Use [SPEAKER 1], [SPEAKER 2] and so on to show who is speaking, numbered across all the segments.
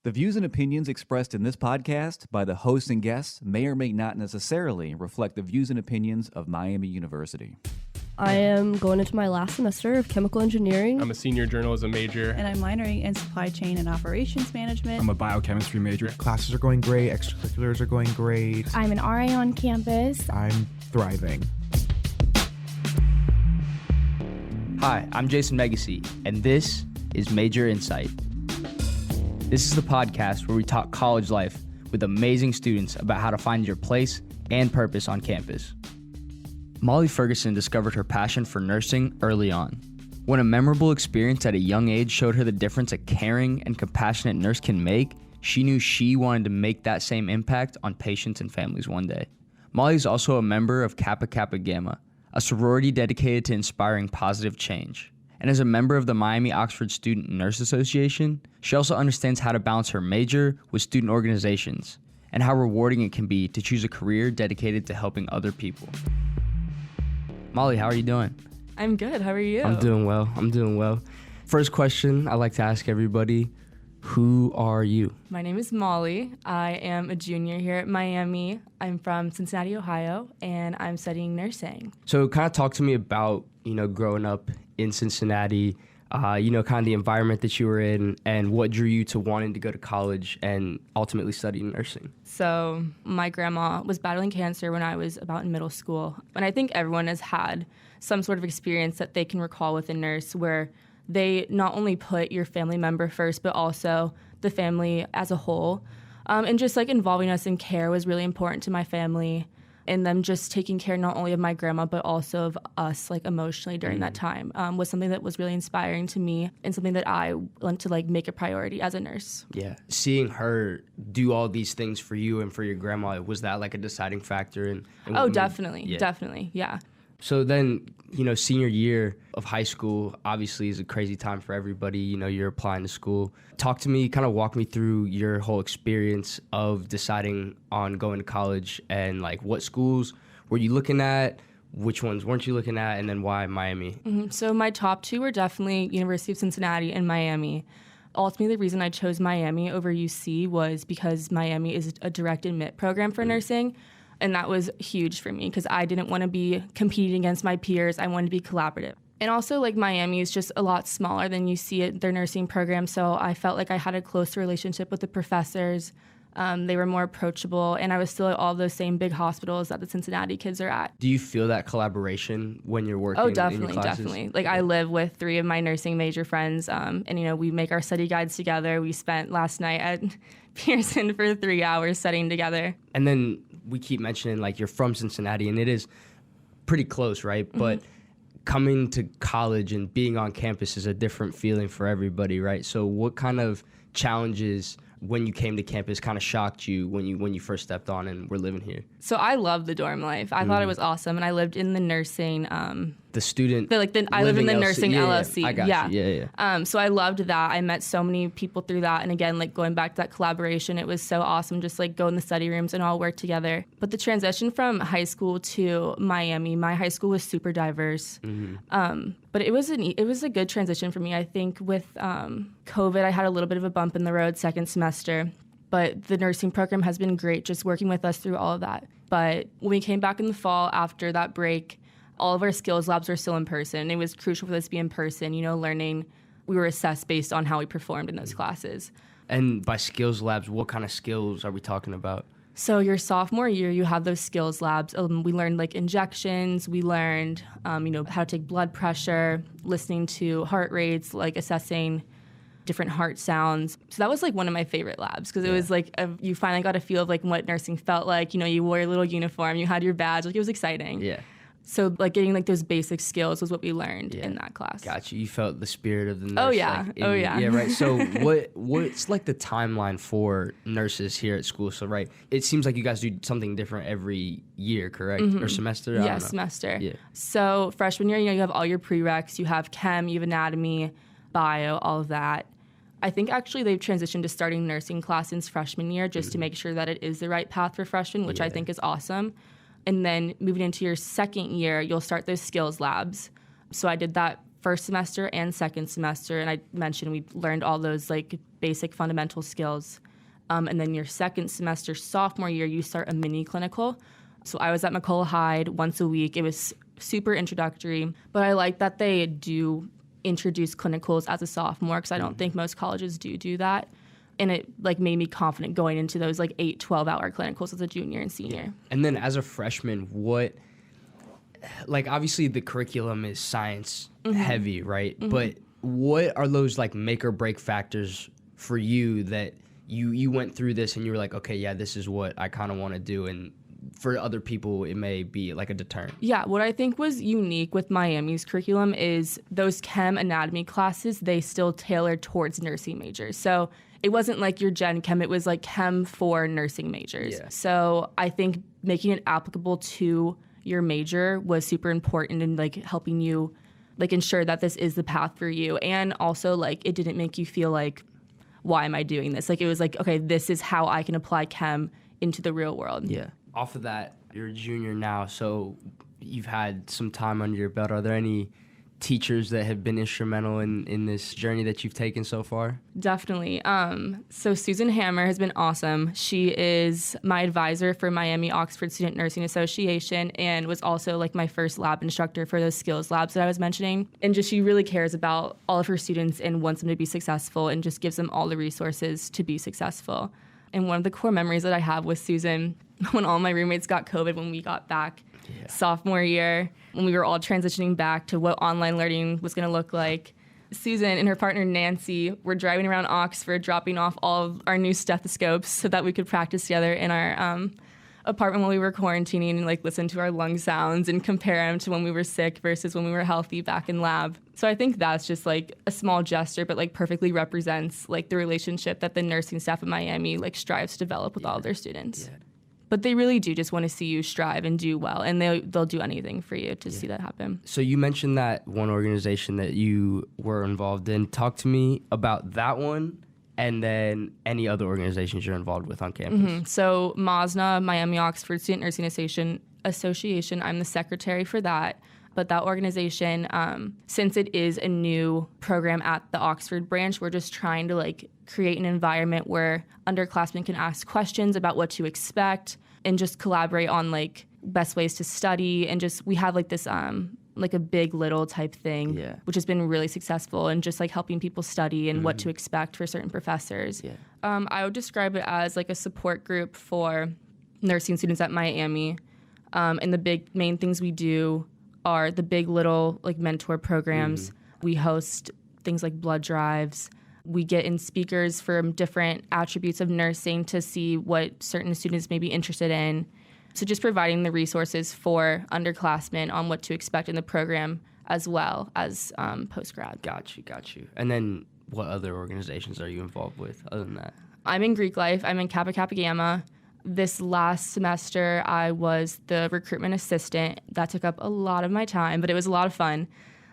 [SPEAKER 1] The views and opinions expressed in this podcast by the hosts and guests may or may not necessarily reflect the views and opinions of Miami University.
[SPEAKER 2] I am going into my last semester of chemical engineering.
[SPEAKER 3] I'm a senior journalism major.
[SPEAKER 4] And I'm minoring in supply chain and operations management.
[SPEAKER 5] I'm a biochemistry major. Classes are going great. Extracurriculars are going great.
[SPEAKER 6] I'm an RA on campus.
[SPEAKER 5] I'm thriving.
[SPEAKER 7] Hi, I'm Jason Megacy, and this is Major Insight. This is the podcast where we talk college life with amazing students about how to find your place and purpose on campus. Molly Ferguson discovered her passion for nursing early on. When a memorable experience at a young age showed her the difference a caring and compassionate nurse can make, she knew she wanted to make that same impact on patients and families one day. Molly is also a member of Kappa Kappa Gamma, a sorority dedicated to inspiring positive change. And as a member of the Miami-Oxford Student Nurse Association, she also understands how to balance her major with student organizations and how rewarding it can be to choose a career dedicated to helping other people. Molly, how are you doing?
[SPEAKER 2] I'm good. How are you?
[SPEAKER 7] I'm doing well. First question I like to ask everybody, who are you?
[SPEAKER 2] My name is Molly. I am a junior here at Miami. I'm from Cincinnati, Ohio, and I'm studying nursing.
[SPEAKER 7] So kind of talk to me about, growing up in Cincinnati, kind of the environment that you were in and what drew you to wanting to go to college and ultimately study nursing.
[SPEAKER 2] So my grandma was battling cancer when I was about in middle school. And I think everyone has had some sort of experience that they can recall with a nurse where they not only put your family member first, but also the family as a whole. And just involving us in care was really important to my family, and them just taking care not only of my grandma, but also of us emotionally during that time was something that was really inspiring to me and something that I want to make a priority as a nurse.
[SPEAKER 7] Yeah. Seeing her do all these things for you and for your grandma, was that a deciding factor?
[SPEAKER 2] Definitely. Yeah.
[SPEAKER 7] So then, senior year of high school obviously is a crazy time for everybody. You're applying to school. Talk to me, kind of walk me through your whole experience of deciding on going to college and what schools were you looking at, which ones weren't you looking at, and then why Miami?
[SPEAKER 2] Mm-hmm. So my top two were definitely University of Cincinnati and Miami. Ultimately, the reason I chose Miami over UC was because Miami is a direct admit program for nursing. And that was huge for me because I didn't want to be competing against my peers. I wanted to be collaborative. And also, Miami is just a lot smaller than you see at their nursing program. So I felt like I had a closer relationship with the professors. They were more approachable. And I was still at all those same big hospitals that the Cincinnati kids are at.
[SPEAKER 7] Do you feel that collaboration when you're working in your classes?
[SPEAKER 2] Definitely. I live with three of my nursing major friends. And, we make our study guides together. We spent last night at Pearson for 3 hours studying together.
[SPEAKER 7] And then we keep mentioning you're from Cincinnati, and it is pretty close, right? Mm-hmm. But coming to college and being on campus is a different feeling for everybody, right? So what kind of challenges when you came to campus kind of shocked you when you first stepped on and were living here?
[SPEAKER 2] So I loved the dorm life. I thought it was awesome, and I lived in the nursing.
[SPEAKER 7] The student.
[SPEAKER 2] I lived in the nursing LLC.
[SPEAKER 7] I got you. Yeah.
[SPEAKER 2] So I loved that. I met so many people through that, and again, going back to that collaboration, it was so awesome. Just go in the study rooms and all work together. But the transition from high school to Miami, my high school was super diverse. Mm-hmm. But it was a good transition for me. I think with COVID, I had a little bit of a bump in the road second semester. But the nursing program has been great, just working with us through all of that. But when we came back in the fall after that break, all of our skills labs were still in person. It was crucial for this to be in person, learning. We were assessed based on how we performed in those classes.
[SPEAKER 7] And by skills labs, what kind of skills are we talking about?
[SPEAKER 2] So your sophomore year, you have those skills labs. We learned injections. We learned, how to take blood pressure, listening to heart rates, assessing different heart sounds. So that was one of my favorite labs because it was you finally got a feel of what nursing felt like. You wore your little uniform, you had your badge. It was exciting. Yeah. So getting those basic skills was what we learned in that class.
[SPEAKER 7] Gotcha. You felt the spirit of the nurse.
[SPEAKER 2] Oh yeah.
[SPEAKER 7] Yeah, right. So what's the timeline for nurses here at school? So right, it seems like you guys do something different every year, correct? Mm-hmm. Or semester?
[SPEAKER 2] Yeah, semester. Yeah. So freshman year, you have all your prereqs. You have chem, you have anatomy, bio, all of that. I think actually they've transitioned to starting nursing classes freshman year just to make sure that it is the right path for freshmen, which I think is awesome. And then moving into your second year, you'll start those skills labs. So I did that first semester and second semester. And I mentioned we learned all those like basic fundamental skills. And then your second semester, sophomore year, you start a mini clinical. So I was at McCullough Hyde once a week. It was super introductory, but I like that they do introduce clinicals as a sophomore because I don't think most colleges do that. And it like made me confident going into those like 8, 12-hour clinicals as a junior and senior.
[SPEAKER 7] And then as a freshman, what, like obviously the curriculum is science heavy, right? But what are those like make or break factors for you that you went through this and you were like, okay, yeah, this is what I kind of want to do, and for other people it may be like a deterrent? Yeah,
[SPEAKER 2] what I think was unique with Miami's curriculum is those chem anatomy classes, they still tailored towards nursing majors. So it wasn't like your gen chem, it was like chem for nursing majors. Yeah. So I think making it applicable to your major was super important in like helping you like ensure that this is the path for you. And also like it didn't make you feel like, why am I doing this? Like it was like, okay, this is how I can apply chem into the real world.
[SPEAKER 7] Yeah. Off of that, you're a junior now, so you've had some time under your belt. Are there any teachers that have been instrumental in this journey that you've taken so far?
[SPEAKER 2] Definitely. So Susan Hammer has been awesome. She is my advisor for Miami Oxford Student Nursing Association and was also like my first lab instructor for those skills labs that I was mentioning. And just she really cares about all of her students and wants them to be successful and just gives them all the resources to be successful. And one of the core memories that I have with Susan, when all my roommates got COVID when we got back sophomore year, when we were all transitioning back to what online learning was going to look like, Susan and her partner Nancy were driving around Oxford dropping off all of our new stethoscopes so that we could practice together in our apartment while we were quarantining and like listen to our lung sounds and compare them to when we were sick versus when we were healthy back in lab. So I think that's just like a small gesture, but like perfectly represents like the relationship that the nursing staff at Miami like strives to develop with all of their students. Yeah. But they really do just want to see you strive and do well, and they'll do anything for you to see that happen. So you mentioned that one organization that you were involved in. Talk to me about that one and then any other organizations you're involved with on campus. So MOSNA, Miami Oxford Student Nursing Association, I'm the secretary for that. But that organization, since it is a new program at the Oxford branch, we're just trying to like create an environment where underclassmen can ask questions about what to expect and just collaborate on like best ways to study. And just we have like this like a big little type thing, which has been really successful and just like helping people study and what to expect for certain professors. I would describe it as like a support group for nursing students at Miami. And the big main things we do are the big little like mentor programs. We host things like blood drives. We get in speakers from different attributes of nursing to see what certain students may be interested in. So just providing the resources for underclassmen on what to expect in the program as well as PostGrad. Got you. And then what other organizations are you involved with other than that? I'm in Greek Life. I'm in Kappa Kappa Gamma. This last semester, I was the recruitment assistant. That took up a lot of my time, but it was a lot of fun.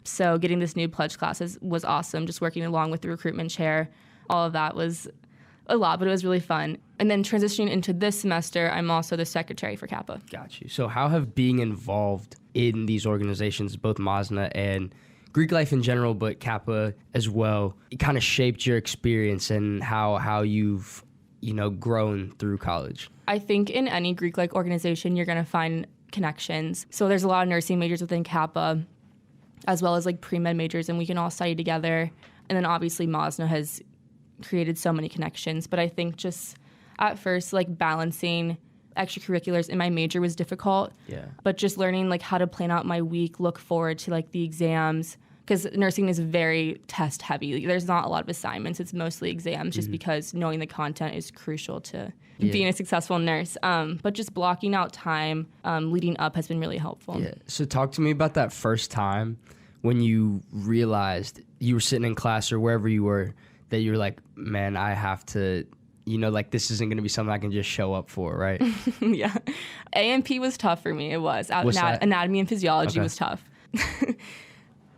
[SPEAKER 2] So getting this new pledge classes was awesome, just working along with the recruitment chair. All of that was a lot, but it was really fun. And then transitioning into this semester, I'm also the secretary for Kappa. Got you. So how have being involved in these organizations, both MOSNA and Greek Life in general, but Kappa as well, it kind of shaped your experience and how you've grown through college? I think in any Greek-like organization, you're going to find connections. So there's a lot of nursing majors within Kappa, as well as like pre-med majors, and we can all study together. And then obviously MOSNA has created so many connections. But I think just at first, like balancing extracurriculars in my major was difficult. But just learning like how to plan out my week, look forward to like the exams, because nursing is very test heavy. There's not a lot of assignments. It's mostly exams just because knowing the content is crucial to being a successful nurse. But just blocking out time leading up has been really helpful. So talk to me about that first time when you realized you were sitting in class or wherever you were that you were like, man, I have to, like this isn't going to be something I can just show up for, right? Yeah. A&P was tough for me. It was. Anatomy and physiology was tough.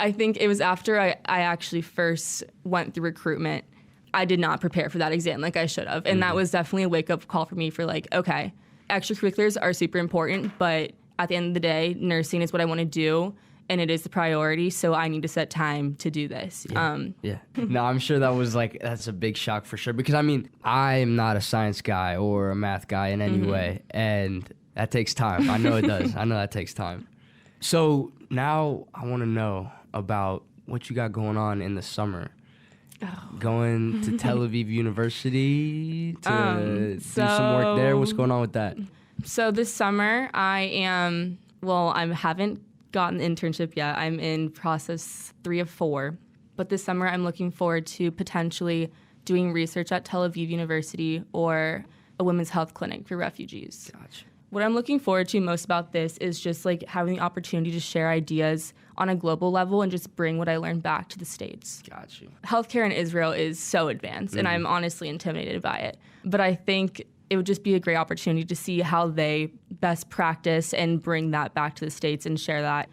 [SPEAKER 2] I think it was after I actually first went through recruitment. I did not prepare for that exam like I should have. And that was definitely a wake-up call for me for like, okay, extracurriculars are super important, but at the end of the day, nursing is what I want to do. and it is the priority, so I need to set time to do this.
[SPEAKER 7] Yeah. No, I'm sure that's a big shock for sure, because I mean, I am not a science guy or a math guy in any way, and that takes time. I know it does. I know that takes time. So now I want to know about what you got going on in the summer. Going to Tel Aviv University to do some work there. What's going on with that?
[SPEAKER 2] So this summer I haven't gotten an internship yet. I'm in process 3 of 4. But this summer I'm looking forward to potentially doing research at Tel Aviv University or a women's health clinic for refugees.
[SPEAKER 7] Gotcha.
[SPEAKER 2] What I'm looking forward to most about this is just like having the opportunity to share ideas on a global level and just bring what I learned back to the States.
[SPEAKER 7] Gotcha.
[SPEAKER 2] Healthcare in Israel is so advanced, and I'm honestly intimidated by it. But I think it would just be a great opportunity to see how they best practice and bring that back to the States and share that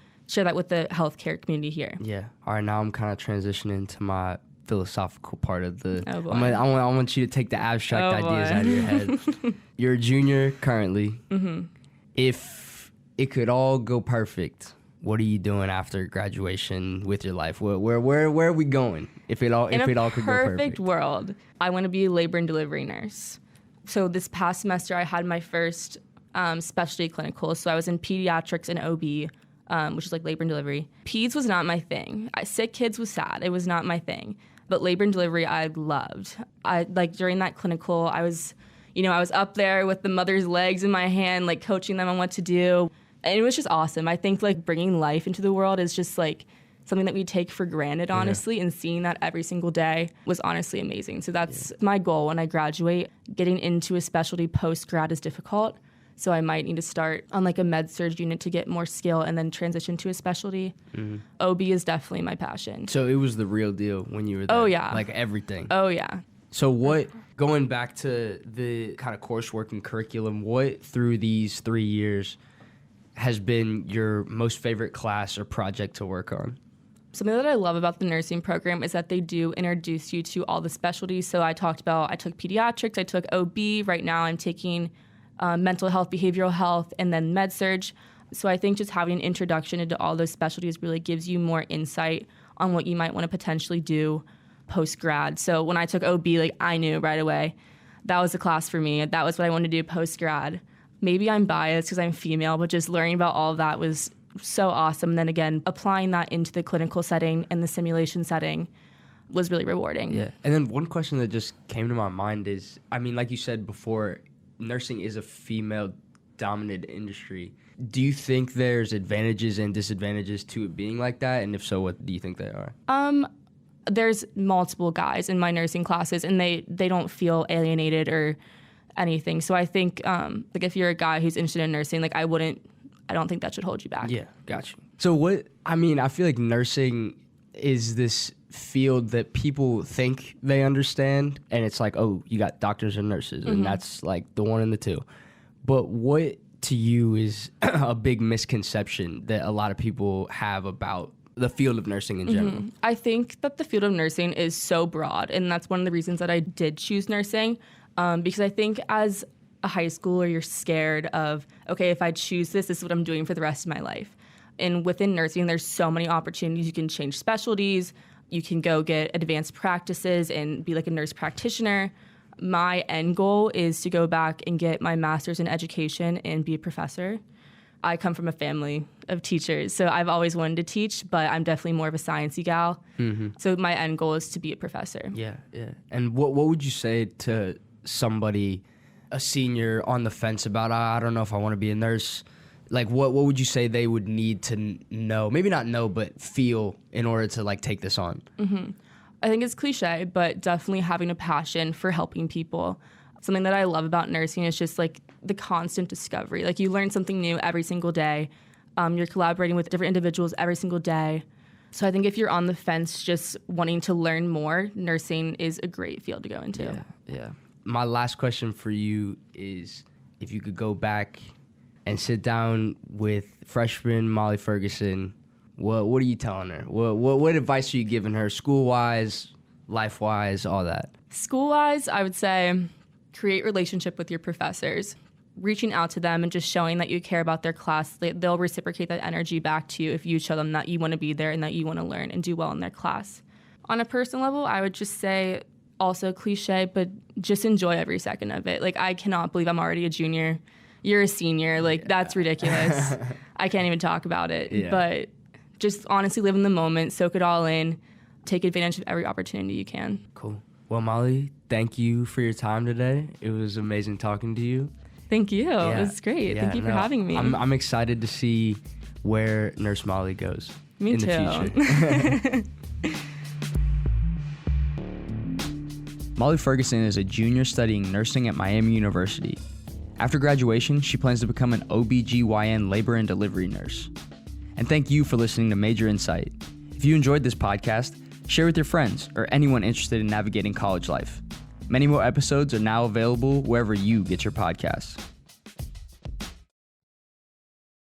[SPEAKER 2] with the healthcare community here.
[SPEAKER 7] Yeah. All right, now I'm kind of transitioning to my philosophical part of the...
[SPEAKER 2] Oh, boy.
[SPEAKER 7] I want you to take the abstract ideas out of your head. You're a junior currently. If it could all go perfect, what are you doing after graduation with your life? Where are we going? If it all could go perfect.
[SPEAKER 2] In a perfect world, I want to be a labor and delivery nurse. So this past semester, I had my first specialty clinical. So I was in pediatrics and OB, which is like labor and delivery. Peds was not my thing. Sick kids was sad. It was not my thing. But labor and delivery, I loved. During that clinical, I was up there with the mother's legs in my hand, like coaching them on what to do. And it was just awesome. I think like bringing life into the world is just like something that we take for granted, honestly, and seeing that every single day was honestly amazing. So that's my goal when I graduate. Getting into a specialty post-grad is difficult. So I might need to start on like a med-surg unit to get more skill and then transition to a specialty. OB is definitely my passion.
[SPEAKER 7] So it was the real deal when you were there?
[SPEAKER 2] Oh, yeah.
[SPEAKER 7] Like everything?
[SPEAKER 2] Oh, yeah.
[SPEAKER 7] So going back to the kind of coursework and curriculum, what through these 3 years has been your most favorite class or project to work on?
[SPEAKER 2] Something that I love about the nursing program is that they do introduce you to all the specialties. So I took pediatrics, I took OB. Right now I'm taking mental health, behavioral health, and then med-surg. So I think just having an introduction into all those specialties really gives you more insight on what you might want to potentially do post-grad. So when I took OB, I knew right away that was the class for me. That was what I wanted to do post-grad. Maybe I'm biased because I'm female, but just learning about all of that was so awesome. And then again, applying that into the clinical setting and the simulation setting was really rewarding.
[SPEAKER 7] Yeah. And then one question that just came to my mind is, I mean, like you said before, nursing is a female-dominant industry. Do you think there's advantages and disadvantages to it being like that? And if so, what do you think they are?
[SPEAKER 2] There's multiple guys in my nursing classes, and they don't feel alienated or anything. So I think if you're a guy who's interested in nursing, I don't think that should hold you back.
[SPEAKER 7] Yeah, gotcha. So I feel like nursing is this field that people think they understand, and it's like, oh, you got doctors and nurses, and that's like the one and the two. But what to you is a big misconception that a lot of people have about the field of nursing in general?
[SPEAKER 2] I think that the field of nursing is so broad, and that's one of the reasons that I did choose nursing, because I think as a high schooler, you're scared of, okay, if I choose this is what I'm doing for the rest of my life. And within nursing, there's so many opportunities. You can change specialties. You can go get advanced practices and be like a nurse practitioner. My end goal is to go back and get my master's in education and be a professor. I come from a family of teachers, so I've always wanted to teach, but I'm definitely more of a sciencey gal. So my end goal is to be a professor.
[SPEAKER 7] Yeah. And what would you say to somebody, a senior on the fence about, I don't know if I want to be a nurse? Like, what would you say they would need to know, maybe not know, but feel in order to take this on?
[SPEAKER 2] I think it's cliche, but definitely having a passion for helping people. Something that I love about nursing is just the constant discovery. You learn something new every single day. You're collaborating with different individuals every single day. So I think if you're on the fence just wanting to learn more, nursing is a great field to go into.
[SPEAKER 7] Yeah. My last question for you is, if you could go back and sit down with freshman Molly Ferguson, what are you telling her? What advice are you giving her, school-wise, life-wise, all that?
[SPEAKER 2] School-wise, I would say create relationship with your professors. reaching out to them and just showing that you care about their class, they'll reciprocate that energy back to you if you show them that you want to be there and that you want to learn and do well in their class. On a personal level, I would just say, also cliche, but just enjoy every second of it. Like, I cannot believe I'm already a junior. You're a senior. Like, that's ridiculous. I can't even talk about it.
[SPEAKER 7] Yeah.
[SPEAKER 2] But just honestly live in the moment, soak it all in, take advantage of every opportunity you can.
[SPEAKER 3] Cool. Well, Molly, thank you for your time today. It was amazing talking to you.
[SPEAKER 2] Thank you.
[SPEAKER 3] Yeah.
[SPEAKER 2] It was great.
[SPEAKER 3] Yeah,
[SPEAKER 2] Thank you for having me.
[SPEAKER 3] I'm excited to see where Nurse Molly goes
[SPEAKER 2] Me
[SPEAKER 3] in
[SPEAKER 2] too.
[SPEAKER 3] the future.
[SPEAKER 7] Molly Ferguson is a junior studying nursing at Miami University. After graduation, she plans to become an OBGYN labor and delivery nurse. And thank you for listening to Major Insight. If you enjoyed this podcast, share with your friends or anyone interested in navigating college life. Many more episodes are now available wherever you get your podcasts.